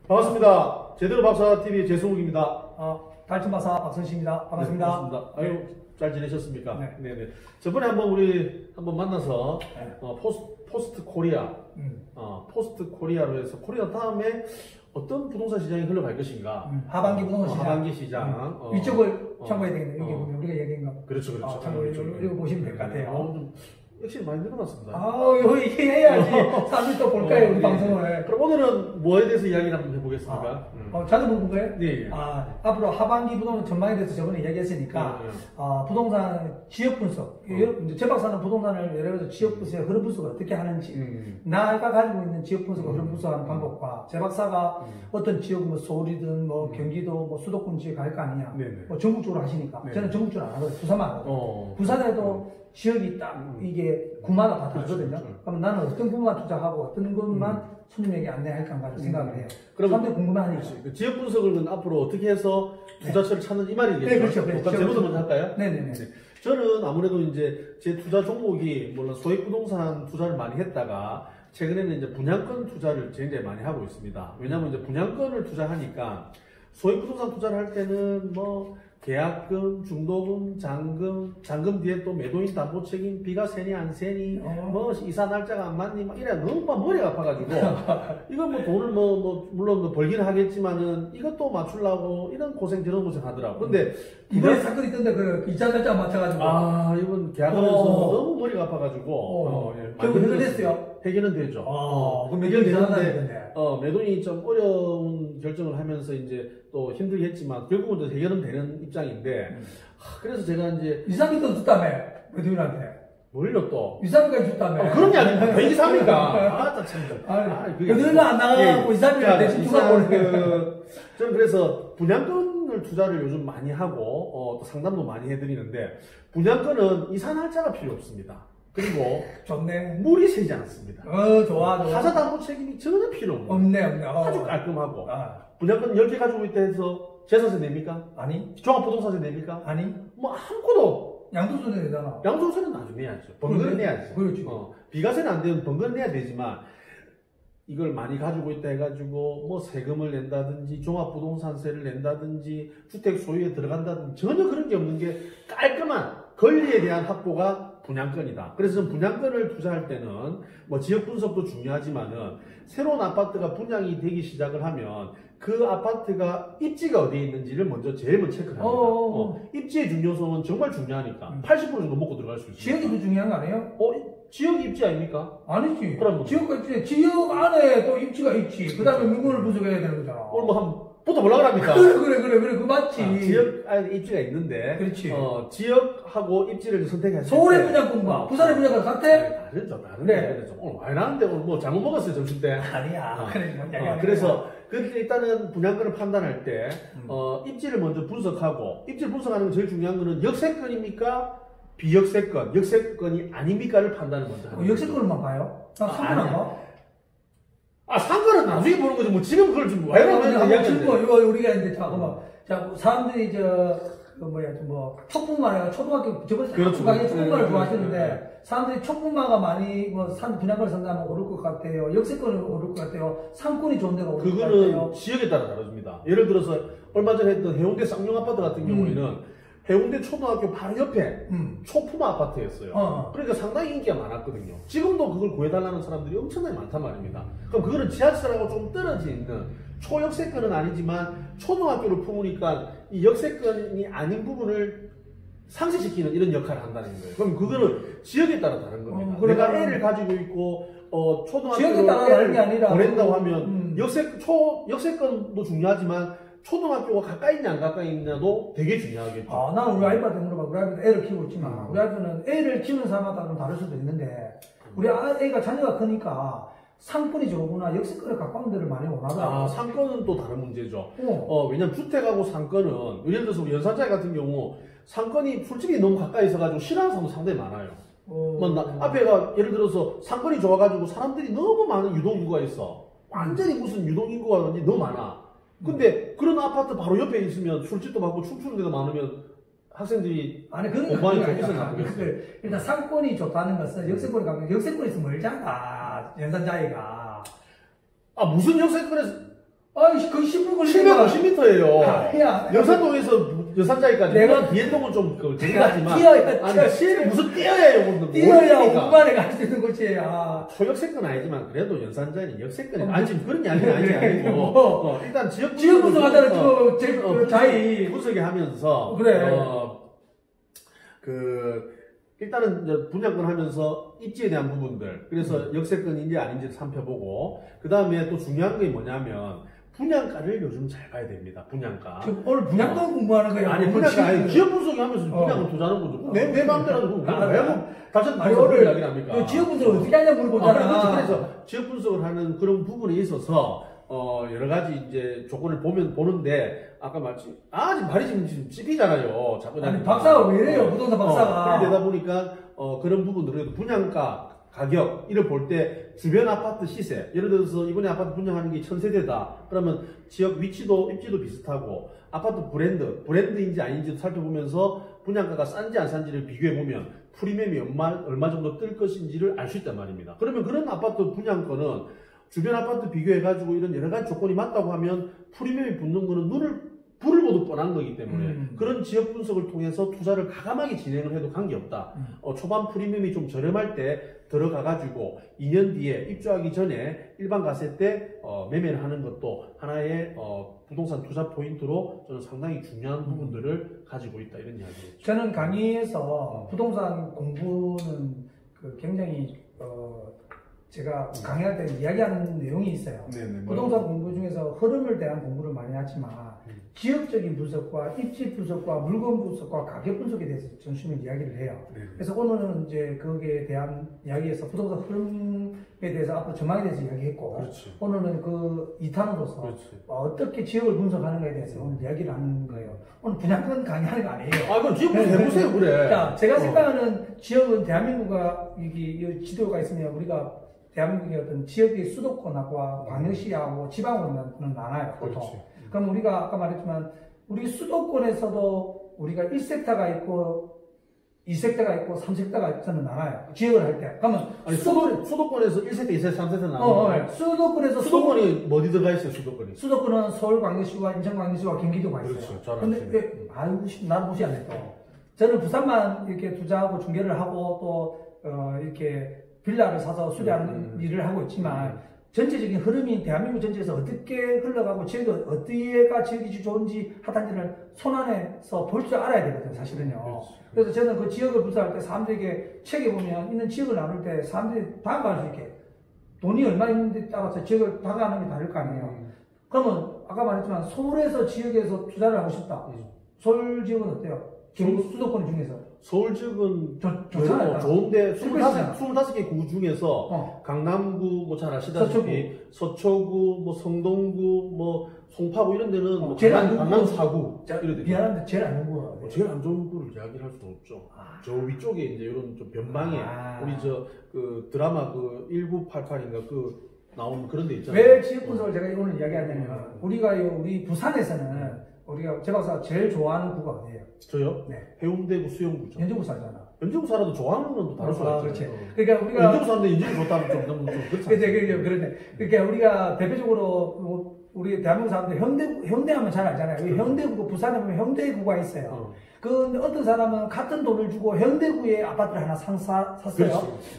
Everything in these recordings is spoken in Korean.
반갑습니다. 제대로 박사 TV 재승욱입니다. 달천박사 박선식입니다. 반갑습니다. 네, 반갑습니다. 아유, 잘 지내셨습니까? 네. 네네. 저번에 우리 한번 만나서 네. 포스트 코리아, 포스트 코리아로 해서 코리아 다음에 어떤 부동산 시장이 흘러갈 것인가? 하반기 부동산 시장. 하반기 시장. 이쪽을 참고해야 되겠네요. 여기 보면 우리가 얘기한 거. 그렇죠. 참고해 이거 보시면 될 것 같아요. 역시 많이 늘어났습니다. 이거 얘기해야지. 사람들이 또 볼까요, 우리 방송을. 그럼 오늘은 뭐에 대해서 이야기를 한번 해보겠습니까? 자주 물어본 거예요? 네. 앞으로 하반기 부동산 전망에 대해서 저번에 이야기했으니까, 부동산 지역 분석. 이제 제 박사는 부동산을 예를 들어서 지역 분석의 흐름 분석을 어떻게 하는지, 나가 가지고 있는 지역 분석과 흐름 분석하는 방법과, 제 박사가 어떤 지역, 뭐 서울이든 뭐 경기도, 뭐 수도권 지역에 갈 거 아니냐. 뭐 전국적으로 하시니까. 저는 전국적으로 안 하거든요. 부산만 하거든요. 부산에도 지역이 딱 이게 구마다 다 다르거든요. 그럼 나는 어떤 부분만 투자하고 어떤 것만 손님에게 안내할까 가지고 생각을 해요. 그럼 사람들이 궁금해하니까. 지역 분석을 앞으로 어떻게 해서 투자처를 찾는 이 말이겠죠? 네, 그렇죠. 그럼 제부터 먼저 할까요? 네네네. 저는 아무래도 이제 제 투자 종목이 물론 소액 부동산 투자를 많이 했다가 최근에는 이제 분양권 투자를 굉장히 많이 하고 있습니다. 왜냐하면 이제 분양권을 투자하니까 소액 부동산 투자를 할 때는 뭐 계약금, 중도금, 잔금 뒤에 또 매도인 담보 책임, 비가 세니 안 세니, 뭐 이사 날짜가 안 맞니, 막 이래 너무 막 머리가 아파가지고 이건 뭐 돈을 물론 벌기는 하겠지만은 이것도 맞추려고 이런 고생 저런 고생 하더라고. 근데 이번에 사건이 있던데 그 이자 날짜 맞춰가지고 이번 계약하면서 너무 머리가 아파가지고 결국 해결됐어요? 해결은 되죠. 그럼 해결되는데 매도인이 좀 어려운 결정을 하면서 이제 또 힘들겠지만 결국은 해결은 되는 입장인데 그래서 제가 이제 2, 3일도 줬다며 매도인한테 뭘요 또? 2, 3일까지 줬다며 그런 게 아닙니다. 왜 2, 3일까? 참. 매도인은 안 나가고 2, 3일 대신 주가 보내고 저는 그래서 분양권을 투자를 요즘 많이 하고 또 상담도 많이 해드리는데 분양권은 이사 날짜가 필요 없습니다. 그리고 좋네. 물이 새지 않습니다. 좋아. 하자 담보 책임이 전혀 필요 없네. 없네. 아주 깔끔하고. 분양권 10개 가지고 있다 해서 재산세 냅니까? 아니. 종합부동산세 냅니까? 아니. 뭐 아무것도. 양도세는 내잖아. 양도세는 나중에 내야죠. 번거는 내야지. 그렇지. 비과세는 안 되면 번거는 내야 되지만 이걸 많이 가지고 있다 해가지고 뭐 세금을 낸다든지 종합부동산세를 낸다든지 주택 소유에 들어간다든지 전혀 그런 게 없는 게 깔끔한 권리에 대한 확보가 분양권이다. 그래서 분양권을 투자할 때는 뭐 지역 분석도 중요하지만은 새로운 아파트가 분양이 되기 시작을 하면 그 아파트가 입지가 어디에 있는지를 제일 먼저 체크를 합니다. 입지의 중요성은 정말 중요하니까 80% 정도 먹고 들어갈 수 있어요. 지역이 더 중요한 거 아니에요? 지역 입지 아닙니까? 아니지. 그럼 지역가 입지. 지역 안에 또 입지가 있지. 그 다음에 민원을 분석해야 되는 거잖아. 오늘 뭐 한번 붙어보려고 합니까? 그래. 그 맞지. 지역 안에 입지가 있는데. 그렇지. 지역하고 입지를 선택했을 때. 서울의 분양권과 부산의 분양권 같아? 다르죠. 다른데. 오늘 많이 나는데 오늘 뭐 잘못 먹었어요, 점심 때. 아니야. 그래서 일단은 분양권을 판단할 때, 입지를 먼저 분석하고, 입지를 분석하는 게 제일 중요한 거는 역세권입니까? 비역세권, 역세권이 아닙니까를 판단을 먼저 합니다. 역세권만 봐요? 상권 안 봐? 상권은 나중에 보는 거지. 뭐 지금 그걸 좀 왜 그러면 이거 우리가 이제 잠깐만. 자, 사람들이 촉분마가 초등학교 저번에 중학교 촉분마를 좋아하시는데 사람들이 촉분마가 많이 분양권을 산다면 오를 것 같아요. 역세권은 오를 것 같아요. 상권이 좋은 데가 오를 것 같아요. 그거는 지역에 따라 다릅니다. 예를 들어서 얼마 전에 했던 해운대 쌍용 아파트 같은 경우에는 해운대 초등학교 바로 옆에 초품화 아파트였어요. 그러니까 상당히 인기가 많았거든요. 지금도 그걸 구해달라는 사람들이 엄청나게 많단 말입니다. 그럼 그거는 지하철하고 좀 떨어져 있는 초역세권은 아니지만 초등학교를 품으니까 이 역세권이 아닌 부분을 상쇄시키는 이런 역할을 한다는 거예요. 그럼 그거는 지역에 따라 다른 겁니다. 내가 애를 가지고 있고 초등학교로 애를 보낸다고 하면 역세권도 중요하지만 초등학교가 가까이 있냐 안 가까이 있냐도 되게 중요하겠죠. 나는 우리 아이한테 물어봐. 우리 아이는 애를 키우고 있지만 우리 아이는 애를 키우는 사람마다 좀 다를 수도 있는데 우리 애가 자녀가 크니까 상권이 좋구나 역세권에 가까운 데를 많이 원하더라고요. 상권은 또 다른 문제죠. 왜냐면 주택하고 상권은 예를 들어서 우리 연산자리 같은 경우 상권이 술집이 너무 가까이 있어가지고 싫어하는 사람도 상당히 많아요. 앞에가 예를 들어서 상권이 좋아가지고 사람들이 너무 많은 유동인구가 있어. 완전히 무슨 유동인구가 너무 많아. 근데 그런 아파트 바로 옆에 있으면 술집도 많고 춤추는 데도 많으면 학생들이 공부하기 거기서 나쁘겠어요. 일단 상권이 좋다는 것은 역세권에 가면 역세권에서 멀잖아. 연산자리가. 무슨 역세권에서 아이, 거의 10분 걸리니까. 750m예요. 여산동에서 여산자리까지. 내가 비행동은 좀 재미나지만. 뛰어야. 무슨 뛰어야, 뛰어야 5분만에 갈 수 있는 거지. 초역세권 아니지만, 그래도 여산자리 역세권이. 아니, 지금 그런 이야기는 아니고. 일단 지역 분석하다는 자이. 분석이 하면서. 그래. 일단은 이제 분양권 하면서 입지에 대한 부분들, 그래서 역세권인지 아닌지 살펴보고, 그 다음에 또 중요한 게 뭐냐면, 분양가를 요즘 잘 봐야 됩니다. 분양가. 오늘 분양가 공부하는 거야? 아니, 분양가, 아니, 지역 분석이 하면서 분양을 투자하는 거죠. 내 마음대로 하는 거고. 왜 다시 오늘 이야기를 합니까? 지역 분석을 어떻게 하냐 물어보잖아. 그래서 지역 분석을 하는 그런 부분에 있어서, 여러 가지 이제 조건을 보는데, 아까 말했지, 지금 발이 지금 씹히잖아요. 자꾸. 아니, 박사가 왜 이래요? 부동산 박사가. 그러다 보니까, 그런 부분들을 분양가, 가격, 이를 볼 때 주변 아파트 시세, 예를 들어서 이번에 아파트 분양하는 게 1000세대다. 그러면 지역 위치도, 입지도 비슷하고, 아파트 브랜드인지 아닌지도 살펴보면서 분양가가 싼지 안 싼지를 비교해보면 프리미엄이 얼마 정도 뜰 것인지를 알 수 있단 말입니다. 그러면 그런 아파트 분양권은 주변 아파트 비교해가지고 이런 여러 가지 조건이 맞다고 하면 프리미엄이 붙는 거는 불을 보도 뻔한 거기 때문에 그런 지역 분석을 통해서 투자를 가감하게 진행을 해도 관계없다. 초반 프리미엄이 좀 저렴할 때 들어가가지고 2년 뒤에 입주하기 전에 일반 가세 때 매매를 하는 것도 하나의 부동산 투자 포인트로 저는 상당히 중요한 부분들을 가지고 있다 이런 이야기죠. 저는 강의에서 부동산 공부는 굉장히 제가 강의할 때 이야기하는 내용이 있어요. 부동산 공부 중에서 흐름을 대한 공부를 많이 하지만 지역적인 분석과 입지 분석과 물건 분석과 가격 분석에 대해서 전수는 이야기를 해요. 그래서 오늘은 이제 거기에 대한 이야기에서 부동산 흐름에 대해서 앞으로 전망에 대해서 이야기했고, 오늘은 그 2탄으로서 어떻게 지역을 분석하는가에 대해서 오늘 이야기를 하는 거예요. 오늘 분양권 강의하는 거 아니에요. 그럼 지역 분석 해보세요, 그래. 자, 제가 생각하는 지역은 대한민국과 이 지도가 있으면 우리가 대한민국의 어떤 지역의 수도권하고 광역시하고 지방으로는 나눠요, 보통. 그럼 우리가 아까 말했지만, 우리 수도권에서도 우리가 1섹터가 있고, 2섹터가 있고, 3섹터가 저는 나눠요. 지역을 할 때. 그러면, 수도권에서 1섹터, 2섹터, 3섹터 나눠요. 수도권이 어디 들어가 있어요, 수도권이? 수도권은 서울 광역시와 인천 광역시와 경기도가 있어요. 그렇죠. 잘 근데, 나는 무시 안 했다. 저는 부산만 이렇게 투자하고 중개를 하고 또, 이렇게 빌라를 사서 수리하는 일을 하고 있지만, 전체적인 흐름이 대한민국 전체에서 어떻게 흘러가고 지역이 어디가 지역이 좋은지 하단지를 손안에서 볼 줄 알아야 되거든요, 사실은요. 그래서 저는 그 지역을 분석할 때 사람들에게 책에 보면 있는 지역을 나눌 때 사람들이 다가갈 수 있게 돈이 얼마 있는데 따라서 지역을 다가가는 게 다를 거 아니에요. 그러면 아까 말했지만 서울에서 지역에서 투자를 하고 싶다. 서울 지역은 어때요? 수도권 중에서. 서울 지역은 좋잖아요. 좋은데 25개 구 중에서 강남구 뭐 잘 아시다시피 서초구, 성동구, 송파구 이런 데는 제일 안 좋은 강남 4구 미안한데 제일 안 좋은 거 제일 안 좋은 구를 이야기를 할 수는 없죠. 저 위쪽에 이제 이런 좀 변방에 우리 그 드라마 1988인가 나온 그런 데 있잖아요. 왜 지역 분석을 제가 오늘 이야기하냐면 우리 부산에서는 우리가 제 박사가 제일 좋아하는 구가 어디예요? 저요? 네. 해운대구 수영구죠. 연정구 살잖아. 연정구 살아도 좋아하는 건 또 다를 수가 있죠. 그렇지. 그러니까 우리가 연정구 사는데 연정구 좋다면 좀 너무 그렇지. 그런데 그러니까 우리가 대표적으로 우리 대한민국 사람들 현대하면 잘 알잖아요. 현대구 부산에 보면 현대구가 있어요. 근데 어떤 사람은 같은 돈을 주고 현대구에 아파트를 하나 샀어요.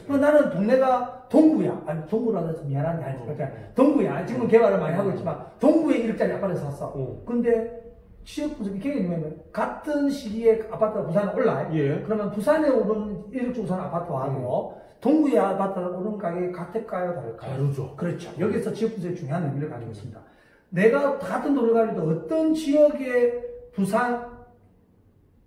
그럼 나는 동네가 동구야. 아니 동구라서 좀 미안한데 동구야. 지금은 개발을 많이 하고 있지만 동구에 1억짜리 아파트를 샀어. 근데 지역 분석이 굉장히 중요하면 같은 시기에 아파트가 부산에 올라요. 그러면 부산에 오른 1억 주고 사는 아파트하고 동구의 아파트가 오른 가격이 같을까요? 다를까요? 다르죠. 그렇죠. 여기서 지역 분석이 중요한 의미를 가지고 있습니다. 내가 같은 돈을 가지고 어떤 지역의 부산,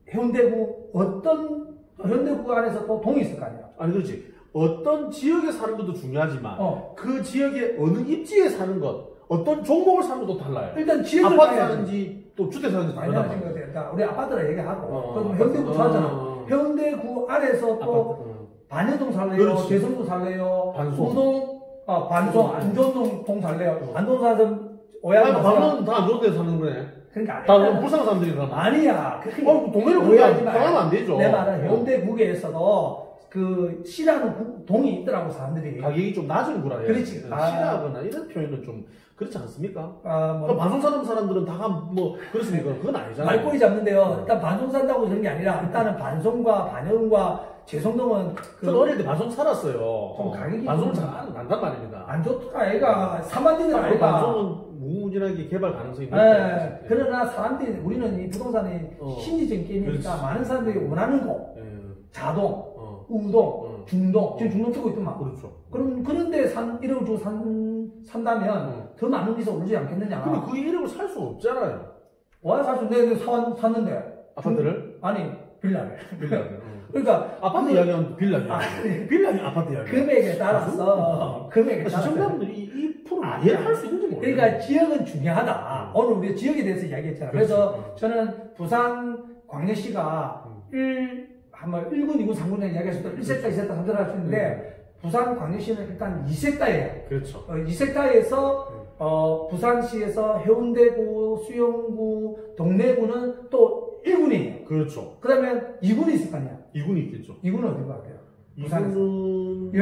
현대구, 어떤 현대구 안에서 또 동이 있을 거 아니에요? 아니 그렇지. 어떤 지역에 사는 것도 중요하지만 그 지역의 어느 입지에 사는 것, 어떤 종목을 사는 것도 달라요. 일단 지역을 아파트 사는지 또 주택 사는지 다르단 말이에요. 우리 아파트라 얘기하고 그럼 현대구 사잖아. 현대구 안에서 또 반여동 살래요, 대성동 살래요, 우동, 반송, 안전동 동 살래요. 안동 사서 오해하지 마세요. 반송은 다 안 좋은 데서 사는 거네. 그러니까 다 불쌍한 사람들이 그러면. 아니야. 동네를 오해하면 안 되죠. 내 말은 현대구에서도 그 시라는 동이 있더라고 사람들이. 가격이 좀 낮은 구라. 그렇지. 시라거나 이런 표현은 좀 그렇지 않습니까? 방송 사는 사람들은 다 뭐 그렇습니까? 그건 아니잖아요. 말꼬리 잡는데요. 일단 반송 산다고 그런 게 아니라 일단은 반송과 반영과 재송동은 저 어릴 때 반송 살았어요. 좀 가격이 반송은 잘 안 난단 말입니다. 안 좋더라. 애가 3만 대는 아이가. 반송은 무궁무진하게 개발 가능성이 높아요. 그러나 사람들이 우리는 이 부동산이 심리적인 게임이니까 그렇지. 많은 사람들이 원하는 거 자동, 우동, 중동 지금 중동 쓰고 있더만. 그렇죠. 그런데 1억을 주고 산다면 더 많은 비서 오르지 않겠느냐. 근데 그 1억을 살 수 없잖아요. 와 살 수 있는데 샀는데 아파트를? 아니 빌라를. 빌라를. 그러니까 아파트 이야기하면 빌라 빌라 아파트 이야기. 금액에 따라서 금액에 따라서 시청자분들이 이 프로 이해할 수 있는지 모르겠어요. 그러니까 지역은 중요하다. 오늘 우리 지역에 대해서 이야기했잖아요. 그래서 저는 부산 광역시가 1군, 2군, 3군에 이야기했을 때 1섹터, 2섹터 선택할 수 있는데 부산 광역시는 일단 2섹터예요. 그렇죠. 2섹터에서 부산시에서 해운대구, 수영구, 동래구는 또 1군이에요. 그렇죠. 그 다음에 2군이 있을 거 아니야. 2군이 있겠죠. 2군은 어디 것 같아요? 2군은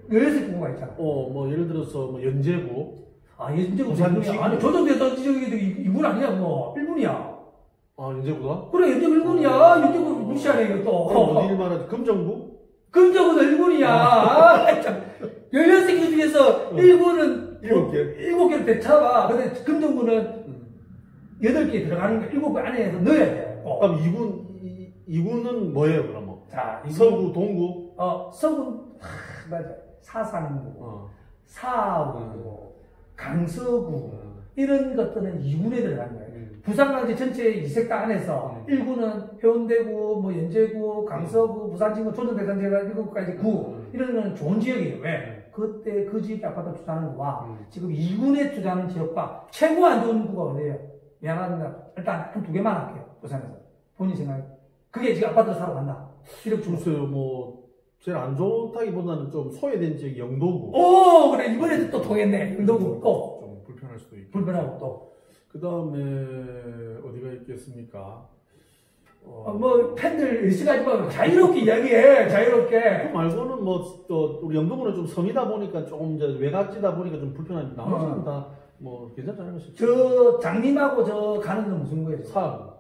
16구가 있잖아. 뭐 예를 들어서 뭐 연제구. 연제구 부산시. 아니 조정대도 저기 2군 아니야 뭐 1군이야. 연제구가? 그래 연제구 1군이야. 연제구 무시하네 이거 또. 어디 말하지? 금정구? 금정구도 1군이야. 16개 중에서 1군은 7개를 되찾아봐. 근데 금정구는 8개 들어가는 거 7개 안에서 넣어야 돼. 그럼 2군은 뭐예요, 그러면? 자, 서구, 동구? 서구, 맞아. 사상구, 사구, 강서구, 이런 것들은 2군에 들어가는 거예요. 부산광역시 전체 2섹터 안에서 1군은 해운대구, 뭐 연제구, 강서구, 부산진구, 조정대산제가 7구까지 구, 이런 건 좋은 지역이에요. 왜? 그때 그 지역에 아파트 투자하는 거와 지금 2군에 투자하는 지역과 최고 안 좋은 구가 어디예요? 미안합니다. 일단 한 2개만 할게요. 부산에서. 본인 생각에. 그게 지금 아파트를 사러 간다. 1억 주고. 글쎄요, 뭐, 제일 안 좋다기보다는 좀 소외된 지역이 영도구. 그래. 이번에도 또 통했네. 영도구 또. 좀 불편할 수도 있고. 불편하고 또. 그 다음에, 어디가 있겠습니까? 뭐, 팬들 의식하지 말고 자유롭게 이야기해. 자유롭게. 그 말고는 뭐, 또, 우리 영도구는 좀 섬이다 보니까 조금 이제 외곽지다 보니까 좀 불편한데, 나머지는 다, 뭐, 괜찮잖아요. 저, 장님하고 저 가는 건 무슨 거예요? 사하구.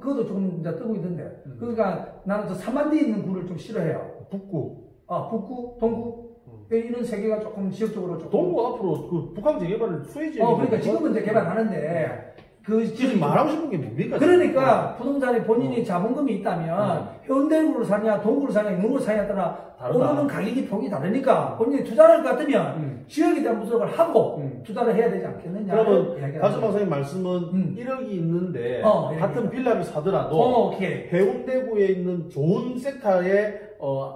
그것도 조금 이제 뜨고 있던데. 그러니까 나는 저 3만대에 있는 구를 좀 싫어해요. 북구. 북구, 동구. 이런 세 개가 조금 지역적으로 조금. 동구 앞으로 그 북한 재개발을 수혜지. 그러니까 지금은 이제 개발하는데. 지금 말하고 싶은 게 뭡니까? 그러니까 부동산에 본인이 자본금이 있다면 해운대구를 사냐, 동구를 사냐, 영구를 사냐에 따라 오르는 가격이 폭이 다르니까 본인이 투자를 할 것 같으면 지역에 대한 분석을 하고 투자를 해야 되지 않겠느냐. 그러면 다시 박사님 말씀은 1억이 있는데 같은 빌라를 사더라도 해운대구에 있는 좋은 섹터의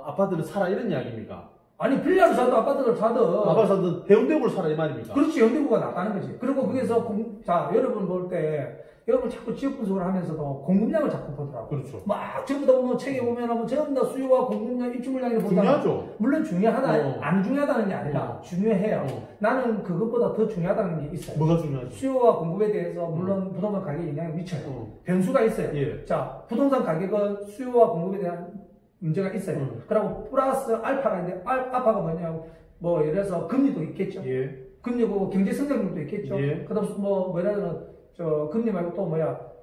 아파트를 사라 이런 이야기입니까? 아니 빌라를 사도 아파트를 사든 아파트 사든 해운대구를 사라 이 말입니까? 그렇지. 해운대구가 낫다는 거지. 그리고 거기서 자 여러분 볼 때 여러분 자꾸 지역 분석을 하면서도 공급량을 자꾸 보더라고. 그렇죠. 막 전부 다 보면 책에 보면 전부 다 수요와 공급량, 입주 물량을 보다. 중요하죠. 물론 중요하다, 안 중요하다는 게 아니라 중요해요. 나는 그것보다 더 중요하다는 게 있어요. 뭐가 중요하죠? 수요와 공급에 대해서 물론 부동산 가격에 영향을 미쳐요. 변수가 있어요. 예. 자, 부동산 가격은 수요와 공급에 대한 문제가 있어요. 그리고 플러스 알파가 있는데 알파가 뭐냐고 뭐 예를 들어서 금리도 있겠죠. 예. 금리고 경제 성장률도 있겠죠. 예. 그다음 뭐라는 저 금리 말고 또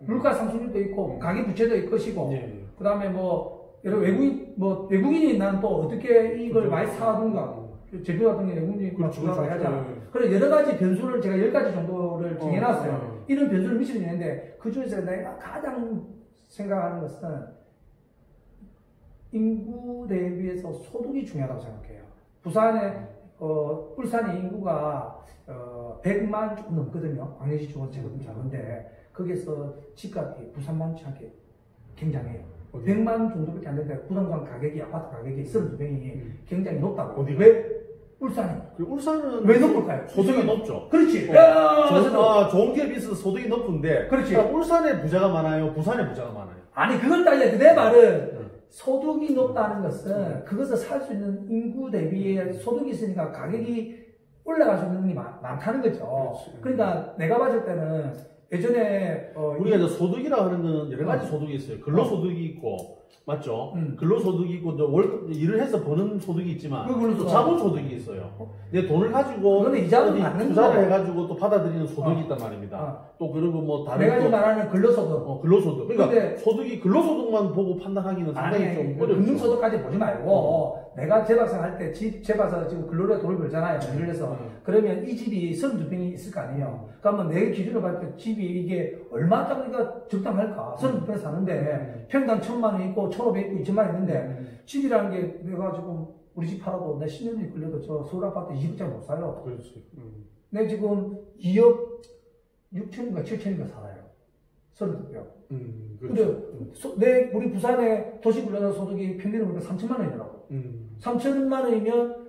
물가 상승률도 있고 가계 부채도 있을 것이고. 예. 그다음에 뭐 여러 외국인이 난 또 어떻게 이걸 많이 사든가. 제주 같은 경우 외국인이 투자를 하잖아. 그래서 여러 가지 변수를 제가 10가지 정도를 정해놨어요. 이런 변수를 미치는 있는데 그 중에서 내가 가장 생각하는 것은 인구 대비해서 소득이 중요하다고 생각해요. 부산에 울산의 인구가 100만 조금 넘거든요. 광역시 중원체가 작은데 거기에서 집값이 부산만치 않게 굉장해요. 100만 정도밖에 안 되는데 부동산 가격이 아파트 가격이 32평이 굉장히 높다고. 어디가? 왜? 울산이. 울산은 왜 높을까요? 소득이 높죠. 그렇지. 좋은 기업이 있어서 소득이 높은데. 그렇지. 울산에 부자가 많아요. 부산에 부자가 많아요. 아니 그걸 따져야 돼. 내 말은 소득이 높다는 것은 그것을 살 수 있는 인구 대비에 소득이 있으니까 가격이 올라갈 수 있는 게 많다는 거죠. 그렇지. 그러니까 내가 봤을 때는 예전에 우리가 이제 소득이라 하는 거는 여러 가지 소득이 있어요. 근로소득이 있고, 맞죠? 근로소득이 있고, 일을 해서 버는 소득이 있지만, 또 자본소득이 있어요. 내 돈을 가지고, 투자를 해가지고 또 받아들이는 소득이 있단 말입니다. 또 그리고 뭐 다른. 내가 지금 말하는 근로소득. 근로소득. 그러니까 소득이 근로소득만 보고 판단하기는 상당히 좀 어렵죠. 금융소득까지 보지 말고, 내가 재박사 할 때, 재박사 지금 근로로 돈을 벌잖아요. 예를 들어서. 그러면 이 집이 32평이 있을 거 아니에요. 그러면 내 기준으로 봤을 때 집이 이게 얼마짜리가 적당할까? 32평 사는데, 평당 1,000만 원 있고, 1,500 있고, 2,000만 원 있는데, 집이라는 게 내가 지금 우리 집 팔아도 내 10년이 걸려도 저 서울 아파트 20억짜리 못 사요. 그렇지. 내가 지금 2억 6천인가 7천인가 살아요. 32평. 그렇죠. 근데 우리 부산의 도시군라 소득이 평균으로 보니까 3천만 원이더라고. 3천만 원이면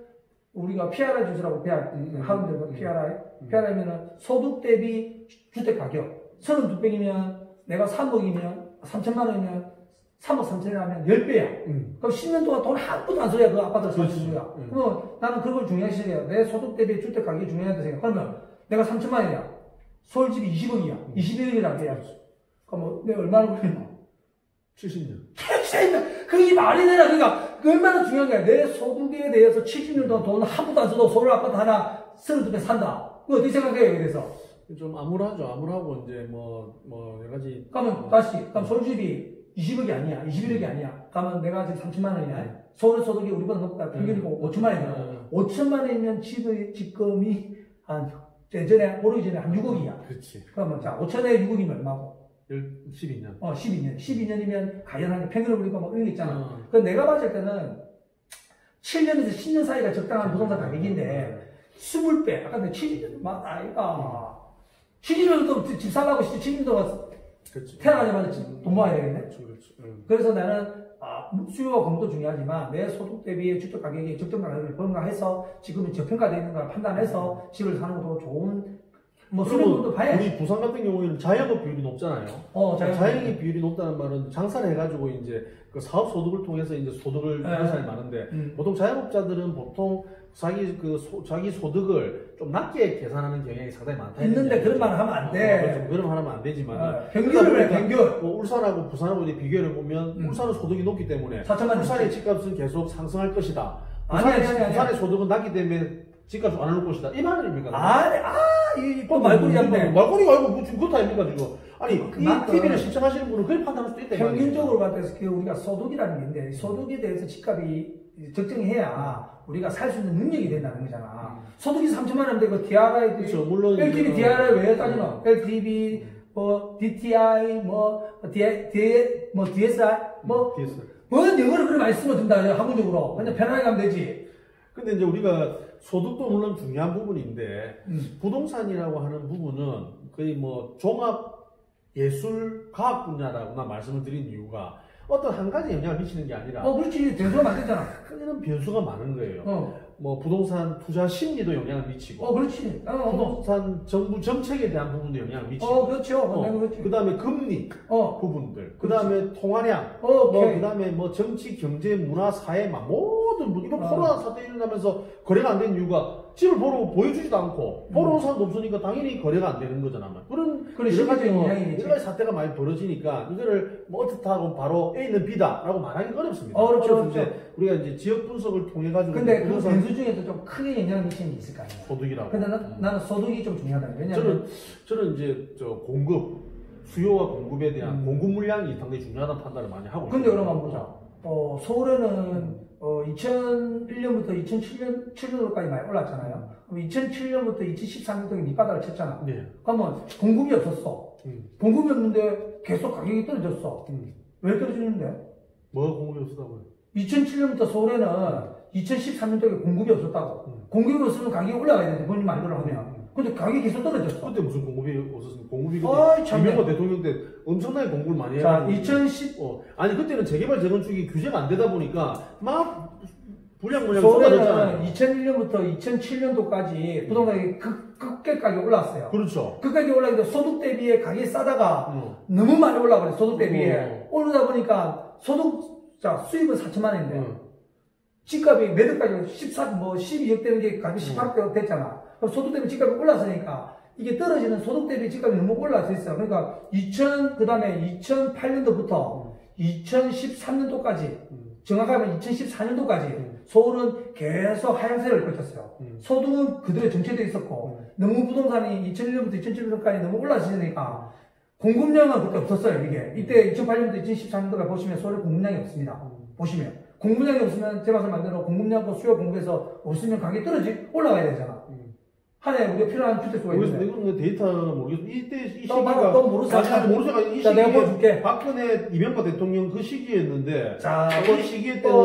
우리가 PRI 주스라고 하는데도 PRI면은 소득 대비 주택 가격 32평이면 내가 3억이면 3천만 원이면 3억 3천이라면 10배야. 그럼 10년 동안 돈 한 푼도 안 써야 그 아파트를 살 수 있는 거야. 그러면 나는 그걸 중요시 생각해요. 내 소득 대비 주택 가격이 중요하다고 생각해. 그러면 내가 3천만 원이야. 서울 집이 20억이야. 21억이라고 해야 그럼 내가 얼마나 걸리나? 70년. 70년! 그게 말이 되나? 그러니까 얼마나 중요한 거야. 내 소득에 대해서 70년 동안 돈 한 푼도 안 써도 서울 아파트 하나 32평 산다. 그거 어떻게 생각해요? 그래서 좀 암울하죠. 암울하고 이제 여러 가지. 그러면 그럼 서울집이 20억이 아니야. 21억이 아니야. 그러면 내가 지금 3천만 원이야. 서울 소득이 우리보다 높다. 평균이고 5천만 원이야. 5천만 원이면 집의 집금이 예전에 오르기 전에 한 6억이야. 그렇지. 그러면 자 5천에 6억이면 얼마고? 12년. 12년. 12년이면 가연하게 평균을 보니까 뭐 이런 게 있잖아. 그 내가 봤을 때는 7년에서 10년 사이가 적당한 부동산 가격인데 20배. 아까 내가 70년 막 아이가 70년 또 집 살라고 70년 동안 태어나자마자 돈 모아야 되겠네. 그래서 나는 수요와 공도 중요하지만 내 소득 대비의 주택 가격이 적정한 가격을 번가해서 지금은 저평가되어 있는가 판단해서 집을 사는 것도 좋은 수요도 봐야지. 우리 부산 같은 경우에는 자영업 비율이 높잖아요. 자영업 비율이 높다는 말은 장사를 해가지고 이제 그 사업 소득을 통해서 이제 소득을 하는 사람이 많은데 보통 자영업자들은 보통 자기 소득을 좀 낮게 계산하는 경향이 상당히 많다. 있는데 그런 말을 하면 안 돼. 그런 말 하면 안 되지만. 평균을 해, 평균. 울산하고 부산하고 이제 비교를 보면 울산은 소득이 높기 때문에 울산의 집값은 계속 상승할 것이다. 부산의 소득은 낮기 때문에 집값이 안 오를 것이다. 이 말입니까? 또 말꼬리인데. 말꼬리가 아니고 지금 그것도 아닙니까, 지금. 아니, 이 TV를 시청하시는 분은 그렇게 판단할 수도 있다. 평균적으로 봤을 때 우리가 소득이라는 게 있는데, 소득에 대해서 집값이 적정해야 우리가 살 수 있는 능력이 된다는 거잖아. 소득이 3천만 원인데, 그 DRI, 그렇죠. 물론. LTV, DRI 왜 따지노? LTV, DTI, DSR, 영어를 그렇게 많이 쓰면 된다, 학문적으로. 그냥 편하게 가면 되지. 근데 이제 우리가 소득도 물론 중요한 부분인데, 부동산이라고 하는 부분은 거의 종합 예술 과학 분야라고 나 말씀을 드린 이유가 어떤 한 가지 영향을 미치는 게 아니라. 그렇지. 변수가 많겠잖아. 크게는 변수가 많은 거예요. 부동산 투자 심리도 영향을 미치고. 그렇지. 부동산 정부 정책에 대한 부분도 영향을 미치고. 그렇죠. 그 다음에 금리 부분들. 그 다음에 통화량. 그 다음에 정치, 경제, 문화, 사회, 모든 이번 코로나 사태 일어나면서 거래가 안 된 이유가 집을 보여주지도 않고 보러 온 사람도 없으니까 당연히 거래가 안 되는 거잖아. 그런 여러 가지 사태가 많이 벌어지니까 이거를 어떻다 하고 바로 A는 B다라고 말하기 어렵습니다. 그렇죠. 우리가 이제 지역 분석을 통해 가지고. 근데 그 변수 중에서 좀 크게 영향을 미치는 게 있을 거 아니에요. 소득이라고. 근데 나는 소득이 좀 중요하다. 왜냐면 저는 이제 수요와 공급에 대한 공급 물량이 상당히 중요하다는 판단을 많이 하고. 근데 그러면 보자. 서울에는 2001년부터 2007년도까지 많이 올랐잖아요. 그럼 2007년부터 2013년도에 밑바닥을 쳤잖아. 네. 그러면 공급이 없었어. 공급이 없는데 계속 가격이 떨어졌어. 왜 떨어지는데? 뭐가 공급이 없었다고요? 2007년부터 서울에는 2013년도에 공급이 없었다고. 공급이 없으면 가격이 올라가야 되는데 본인 말대로 하면. 근데 가격이 계속 떨어졌어. 그때 무슨 공급이 없었습니까? 공급이 이명박 대통령 때 엄청나게 공급을 많이 해요. 자, 2010. 아니, 그때는 재개발 재건축이 규제가 안 되다 보니까 막 불량물량이 쏟아졌잖아요. 2001년부터 2007년도까지 부동산이 급격하게 올랐어요. 그렇죠. 급격하게 올라가는데 소득 대비에 가격이 싸다가 너무 많이 올라버렸어요. 소득 대비에. 오르다 보니까 수입은 4천만 원인데 집값이 매덕까지 12억 되는 게 가격이 18억 됐잖아. 그럼 소득 대비 집값이 올랐으니까 이게 떨어지는 소득 대비 집값이 너무 올라서 있어요. 그러니까 그 다음에 2008년도부터 2013년도까지 정확하면 2014년도까지 서울은 계속 하향세를 거쳤어요. 소득은 그대로 정체되어 있었고 너무 부동산이 2001년부터 2007년까지 너무 올라지니까 공급량은 그때 없었어요. 이때 2008년부터 2014년도까지 보시면 서울 공급량이 없습니다. 보시면 공급량이 없으면 제 말씀 반대로 공급량과 수요 공급에서 없으면 가격이 올라가야 되잖아. 한 해 우리가 필요한 주택수가 있는데. 이거는 데이터는 모르겠어. 이때 이 시기가 또 모르세요. 아직 모르세요. 이 자, 내가 시기에 보여줄게. 박근혜 이명박 대통령 그 시기였는데 자, 이 시기에 때는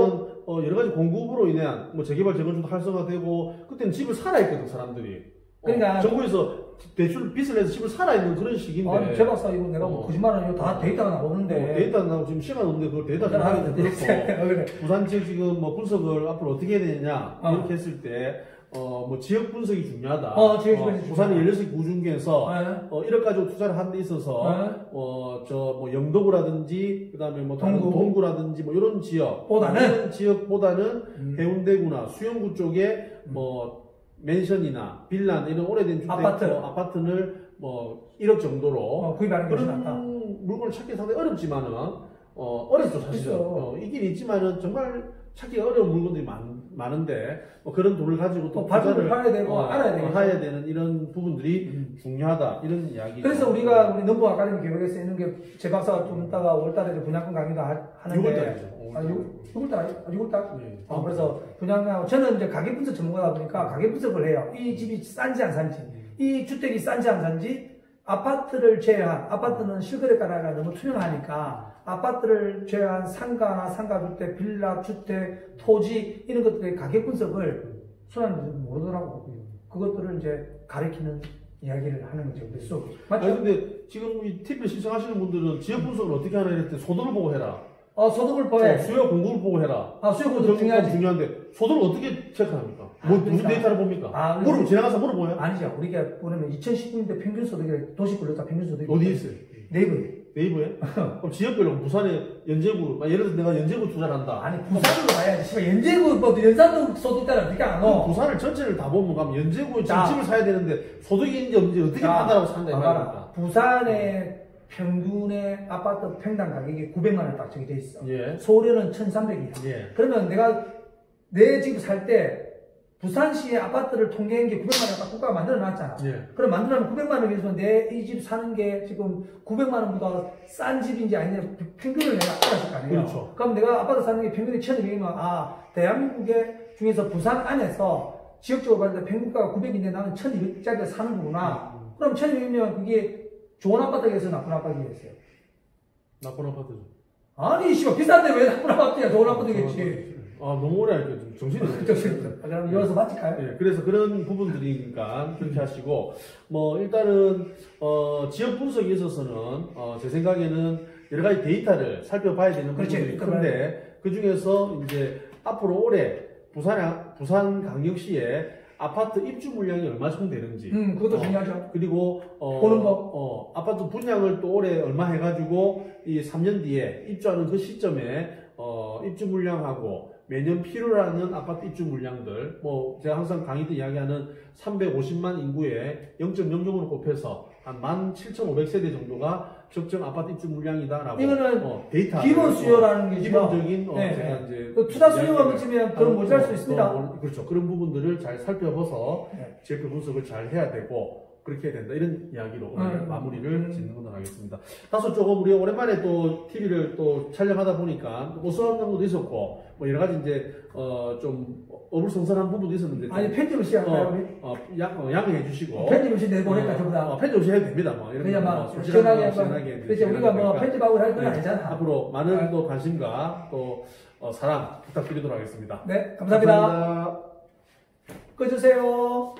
여러 가지 공급으로 인한 뭐 재개발 재건축도 활성화되고 그때는 집을 살아있거든 사람들이. 그러니까 정부에서 대출 빚을 내서 집을 살아있는 그런 시기인데. 아니, 제 박사 이거 내가 뭐 거짓말은 이거 다 데이터가 나오는데. 데이터 나오고 지금 시간 없는데 그걸 데이터 좀 하기도 그렇고. 그래. 부산 지역 지금 뭐 분석을 앞으로 어떻게 해야 되느냐 이렇게 했을 때. 뭐 지역 분석이 중요하다. 지역 분석이 부산이 16개 구 중에서 1억 가지고 투자를 하는 데 있어서 뭐 영도구라든지 그다음에 뭐 동구라든지 뭐 이런 지역보다는 해운대구나 수영구 쪽에 뭐 맨션이나 빌라 이런 오래된 주택 아파트를 뭐 1억 정도로 구입하는 것이 낫다. 그런 물건을 찾기 상당히 어렵지만은 어렵죠 사실은. 있긴 있지만은 정말 찾기가 어려운 물건들이 많은데 그런 돈을 가지고 또 발표를 해야 되고 알아야 되고 해야 되는 이런 부분들이 중요하다 이런 이야기. 그래서 우리가 우리 넘버 아카데미 계획에서 있는 게 제 박사가 좀 이따가 5월달에 분양권 강의도 하는데 6월달 6월달. 네. 그래서 분양하고 저는 이제 가격 분석 전문가다 보니까 가격 분석을 해요. 이 집이 싼지 안 싼지, 이 주택이 싼지 안 싼지. 아파트를 제외한, 아파트는 실거래가가 너무 투명하니까 아파트를 제외한 상가나 상가주택, 빌라, 주택, 토지 이런 것들의 가격 분석을 소장님들이 모르더라고. 그것들을 이제 가리키는 이야기를 하는 거죠. 우리 수업. 맞죠? 아니 근데 지금 이 TV를 시청하시는 분들은 지역 분석을 어떻게 하나 이럴 때 소득을 보고 해라. 소득을 보해. 수요 공급을 보고 해라. 수요 공급 중요한데 소득을 어떻게 체크합니까? 무슨 데이터를 봅니까? 지나가서 물어보요? 아니죠. 우리가 보면 2019년대 평균 소득이 도시별로 평균 소득이 어디 있어요? 네이버에? 그럼 지역별로 부산에 연제구, 예를 들어 내가 연제구 투자를 한다. 아니 부산으로 가야지. 연제구 뭐 연산도 소득 따라 어떻게 안 와? 부산을 전체를 다 보면 가면 연제구에 집을 사야 되는데 소득이 있는지 없는지 어떻게 판단하고 산다 이 말입니까? 부산의 평균의 아파트 평당 가격이 900만 원 딱 정해져 있어. 예. 서울에는 1,300이야. 예. 그러면 내가 내 집 살 때 부산시의 아파트를 통계한 게 900만 원 딱 국가가 만들어 놨잖아. 예. 그럼 만들어놓으면 900만 원에 비해서 내 이 집 사는 게 지금 900만 원보다 싼 집인지 아니냐 평균을 내가 알았을 거 아니에요. 그렇죠. 그럼 내가 아파트 사는 게 평균이 1,200이면 대한민국의 중에서 부산 안에서 지역적으로 봤을 때 평균가가 900인데 나는 1,200짜리를 사는 거구나. 그럼 1,200이면 그게 좋은 아파트겠어요? 나쁜 아파트겠어요? 나쁜 아파트죠. 아니, 씨발, 비싼데 왜 나쁜 아파트야? 좋은 아파트겠지. 너무 오래 할게요. 정신이 없어요. 그럼 이어서 마칠까요? 네, 그래서 그런 부분들이니까 그렇게 하시고, 일단은, 지역 분석에 있어서는, 제 생각에는 여러 가지 데이터를 살펴봐야 되는 부분들이 큰데, 그 중에서 이제 앞으로 올해 부산광역시에 아파트 입주 물량이 얼마쯤 되는지. 그것도 중요하죠. 그리고, 보는 거. 아파트 분양을 또 올해 얼마 해가지고, 이 3년 뒤에 입주하는 그 시점에, 입주 물량하고, 매년 필요로 하는 아파트 입주 물량들, 제가 항상 강의 때 이야기하는 350만 인구에 0.00으로 곱해서 한 17,500세대 정도가 적정 아파트 입주 물량이다라고. 이거는 데이터. 기본 수요라는 게 기본적인, 제가 이제. 투자 수요가 붙이면 그런 모자랄 수 있습니다. 그렇죠. 그런 부분들을 잘 살펴봐서 지역별 분석을 잘 해야 되고, 그렇게 해야 된다. 이런 이야기로 오늘 마무리를 짓는 걸로 하겠습니다. 다소 조금 우리 오랜만에 또 TV를 또 촬영하다 보니까 어수선한 것도 있었고, 여러 가지 이제, 좀 어불성설한 부분도 있었는데. 아니, 편집 없이 할까요, 우리? 양해해 주시고. 편집 없이 내보낼까, 전부 다. 편집 없이 해도 됩니다, 그냥 시원하게. 그렇지, 우리가 편집하고 할 건 아니잖아. 앞으로 많은 또 관심과 또, 사랑 부탁드리도록 하겠습니다. 네, 감사합니다. 꺼주세요.